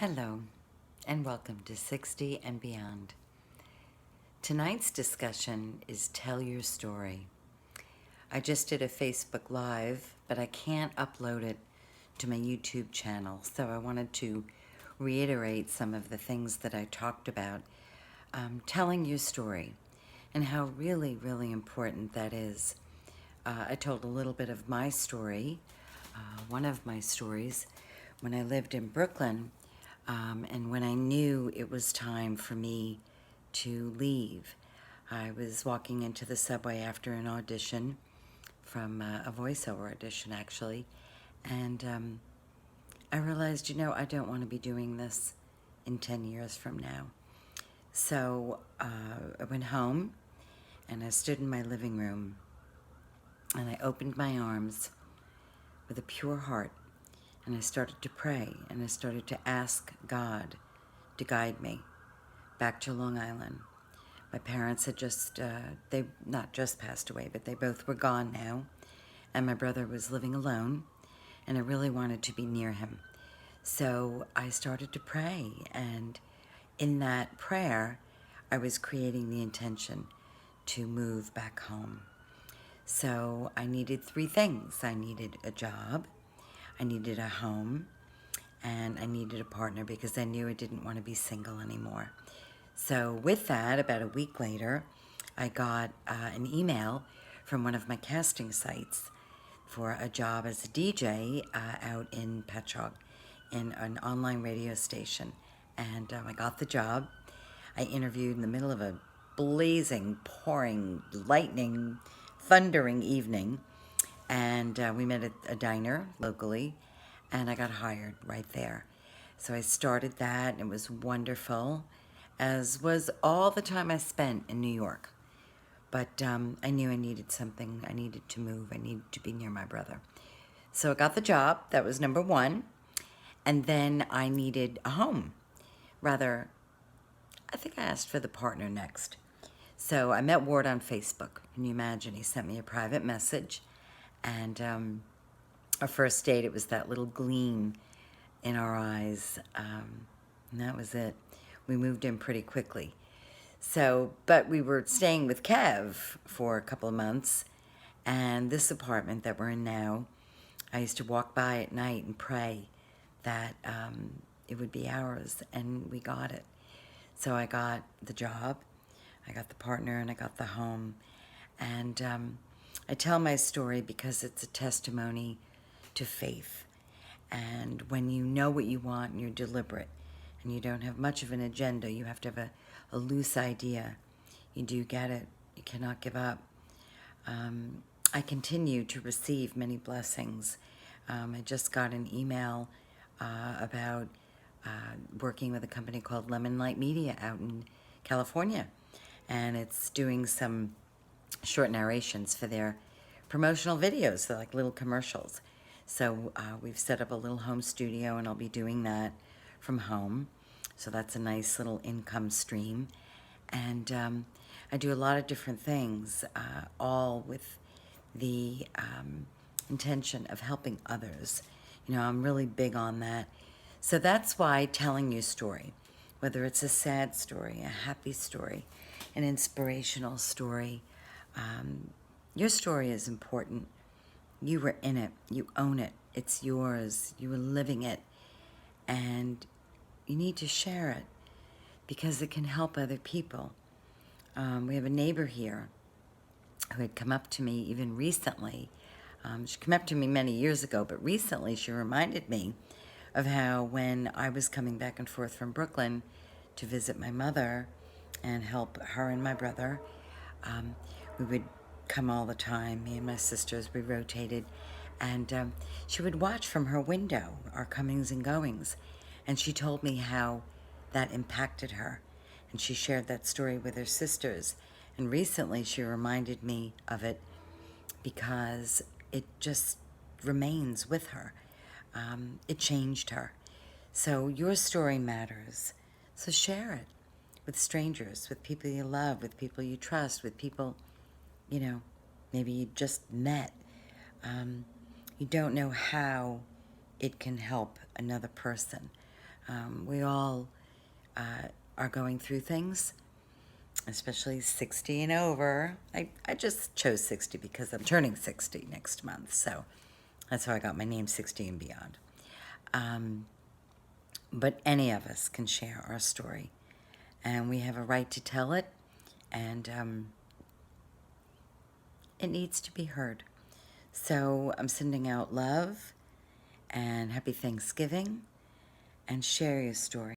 Hello, and welcome to 60 and Beyond. Tonight's discussion is Tell Your Story. I just did a Facebook Live, but I can't upload it to my YouTube channel, so I wanted to reiterate some of the things that I talked about, telling your story, and how really, really important that is. I told a little bit of my story, one of my stories, when I lived in Brooklyn, and when I knew it was time for me to leave. I was walking into the subway after an audition from a voiceover audition, actually, and I realized, I don't want to be doing this in 10 years from now. So I went home and I stood in my living room and I opened my arms with a pure heart and I started to pray and I started to ask God to guide me back to Long Island. My parents had they not just passed away, but they both were gone now. And my brother was living alone, and I really wanted to be near him. So I started to pray, and in that prayer, I was creating the intention to move back home. So I needed three things. I needed a job, I needed a home, and I needed a partner because I knew I didn't want to be single anymore. So with that, about a week later, I got an email from one of my casting sites for a job as a DJ out in Patchogue in an online radio station. And I got the job. I interviewed in the middle of a blazing, pouring, lightning, thundering evening. And we met at a diner locally, and I got hired right there. So I started that, and it was wonderful, as was all the time I spent in New York. But I knew I needed something. I needed to move. I needed to be near my brother. So I got the job. That was number one. And then I needed a home. Rather, I think I asked for the partner next. So I met Ward on Facebook. Can you imagine? He sent me a private message. And our first date, it was that little gleam in our eyes. And that was it. We moved in pretty quickly. So, but we were staying with Kev for a couple of months, and this apartment that we're in now, I used to walk by at night and pray that it would be ours, and we got it. So I got the job, I got the partner, and I got the home. And I tell my story because it's a testimony to faith. And when you know what you want and you're deliberate, and you don't have much of an agenda, you have to have a loose idea. You do get it. You cannot give up. I continue to receive many blessings. I just got an email about working with a company called Lemon Light Media out in California. And it's doing some short narrations for their promotional videos. They're like little commercials. So we've set up a little home studio, and I'll be doing that from home. So that's a nice little income stream. And I do a lot of different things, all with the intention of helping others. I'm really big on that. So that's why telling your story, whether it's a sad story, a happy story, an inspirational story, your story is important. You were in it. You own it. It's yours. You were living it. And you need to share it because it can help other people. We have a neighbor here who had come up to me even recently. She came up to me many years ago, but recently she reminded me of how when I was coming back and forth from Brooklyn to visit my mother and help her and my brother, we would come all the time, me and my sisters, we rotated, and she would watch from her window our comings and goings, and she told me how that impacted her, and she shared that story with her sisters, and recently she reminded me of it because it just remains with her. It changed her. So your story matters, so share it with strangers, with people you love, with people you trust, with people maybe you just met. You don't know how it can help another person. We all are going through things, especially 60 and over. I just chose 60 because I'm turning 60 next month, so that's how I got my name, 60 and Beyond. But any of us can share our story, and we have a right to tell it, and it needs to be heard. So I'm sending out love and happy Thanksgiving, and share your story.